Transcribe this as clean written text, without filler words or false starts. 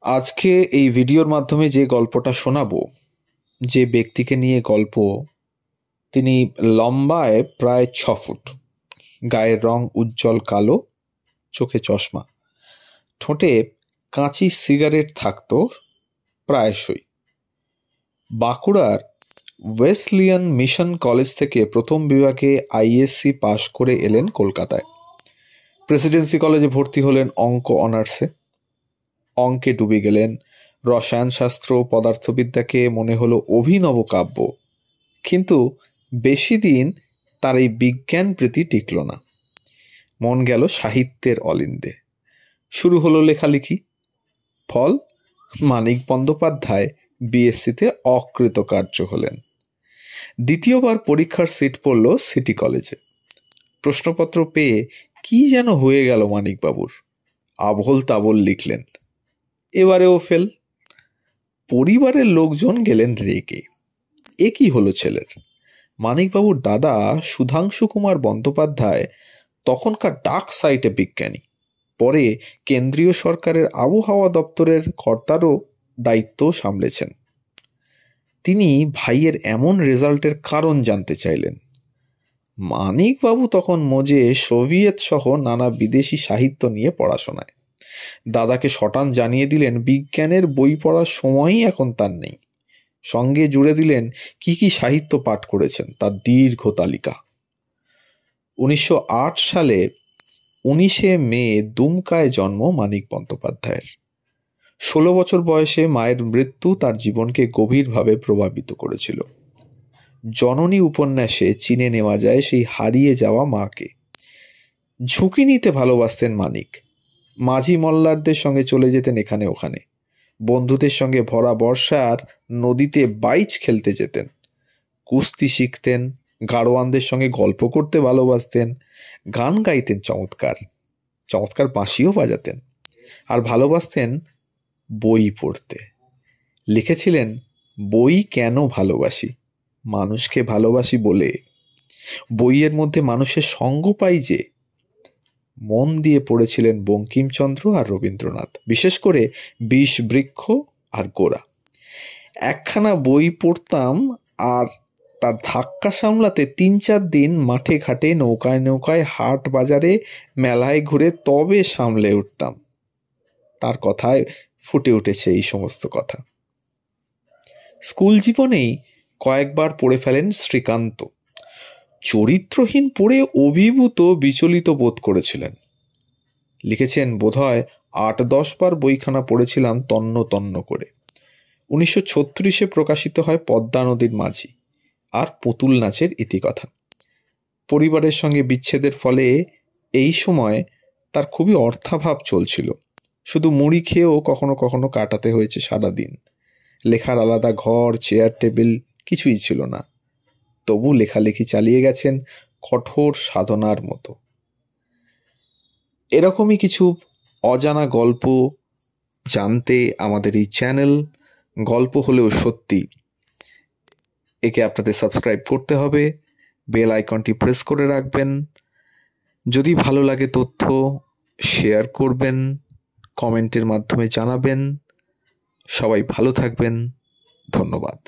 আজকে এই ভিডিওর মাধ্যমে যে গল্পটা শোনাবো, যে ব্যক্তিকে নিয়ে গল্প, তিনি লম্বায় প্রায় 6 ফুট, গায়ের রং উজ্জ্বল কালো, চোখে চশমা, ঠোঁটে কাঁচি সিগারেট থাকতো প্রায়শই। বাঁকুড়ার ওয়েসলিয়ান মিশন কলেজ থেকে প্রথম বিভাগে আইএসসি পাশ করে এলেন কলকাতায়। প্রেসিডেন্সি কলেজে ভর্তি হলেন অঙ্ক অনার্সে। অঙ্কে ডুবে গেলেন। রসায়নশাস্ত্র, পদার্থবিদ্যাকে মনে হলো অভিনব কাব্য। কিন্তু বেশি দিন তার এই বিজ্ঞান প্রীতি টিকল না। মন গেল সাহিত্যের অলিন্দে। শুরু হলো লেখালেখি। ফল, মানিক বন্দ্যোপাধ্যায় বিএসসিতে অকৃতকার্য হলেন। দ্বিতীয়বার পরীক্ষার সিট পড়ল সিটি কলেজে। প্রশ্নপত্র পেয়ে কি যেন হয়ে গেল মানিকবাবুর। আবোল তাবোল লিখলেন, এবারেও ফেল। পরিবারের লোকজন গেলেন রেগে। এ কি হলো ছেলের? মানিকবাবুর দাদা সুধাংশু কুমার বন্দ্যোপাধ্যায় তখনকার ডাক সাইটে বিজ্ঞানী, পরে কেন্দ্রীয় সরকারের আবহাওয়া দপ্তরের কর্তারও দায়িত্ব সামলেছেন। তিনি ভাইয়ের এমন রেজাল্টের কারণ জানতে চাইলেন। মানিকবাবু তখন মজে সোভিয়েত সহ নানা বিদেশি সাহিত্য নিয়ে পড়াশোনায়। দাদাকে শটান জানিয়ে দিলেন বিজ্ঞানের বই পড়ার সময়ই এখন তার নেই। সঙ্গে জুড়ে দিলেন কি কি সাহিত্য পাঠ করেছেন তার দীর্ঘ তালিকা। 1908 সালে 19শে মে দুমকায় জন্ম মানিক বন্দ্যোপাধ্যায়ের। 16 বছর বয়সে মায়ের মৃত্যু তার জীবনকে গভীরভাবে প্রভাবিত করেছিল। জননী উপন্যাসে চিনে নেওয়া যায় সেই হারিয়ে যাওয়া মাকে। ঝুঁকি নিতে ভালোবাসতেন মানিক। মাঝি মল্লারদের সঙ্গে চলে যেতেন এখানে ওখানে। বন্ধুদের সঙ্গে ভরা বর্ষার নদীতে বাইচ খেলতে যেতেন। কুস্তি শিখতেন। গাড়োয়ানদের সঙ্গে গল্প করতে ভালোবাসতেন। গান গাইতেন চমৎকার চমৎকার, বাঁশিও বাজাতেন। আর ভালোবাসতেন বই পড়তে। লিখেছিলেন, বই কেন ভালোবাসি? মানুষকে ভালোবাসি বলে। বইয়ের মধ্যে মানুষের সঙ্গ পাই যে। মন দিয়ে পড়েছিলেন বঙ্কিমচন্দ্র আর রবীন্দ্রনাথ, বিশেষ করে বিষবৃক্ষ আর গোরা। একখানা বই পড়তাম আর তার ধাক্কা সামলাতে 3-4 দিন মাঠে ঘাটে, নৌকায় নৌকায়, হাট বাজারে, মেলায় ঘুরে তবে সামলে উঠতাম। তার কথায় ফুটে উঠেছে এই সমস্ত কথা। স্কুল জীবনেই কয়েকবার পড়ে ফেলেন শ্রীকান্ত। চরিত্রহীন পড়ে অভিভূত বিচলিত বোধ করেছিলেন। লিখেছেন, বোধহয় 8-10 বার বইখানা পড়েছিলাম তন্ন তন্ন করে। 1936-এ প্রকাশিত হয় পদ্মা নদীর মাঝি আর পুতুল নাচের ইতিকথা। পরিবারের সঙ্গে বিচ্ছেদের ফলে এই সময় তার খুবই অর্থাভাব চলছিল। শুধু মুড়ি খেয়েও কখনো কখনো কাটাতে হয়েছে সারাদিন। লেখার আলাদা ঘর, চেয়ার, টেবিল কিছুই ছিল না। তবু লেখালেখি চালিয়ে গেছেন কঠোর সাধনার মতো। এরকমই কিছু অজানা গল্প জানতে আমাদের এই চ্যানেল গল্প হলেও সত্যি, একে আপনাদের সাবস্ক্রাইব করতে হবে। বেল আইকনটি প্রেস করে রাখবেন। যদি ভালো লাগে তথ্য শেয়ার করবেন, কমেন্টের মাধ্যমে জানাবেন। সবাই ভালো থাকবেন। ধন্যবাদ।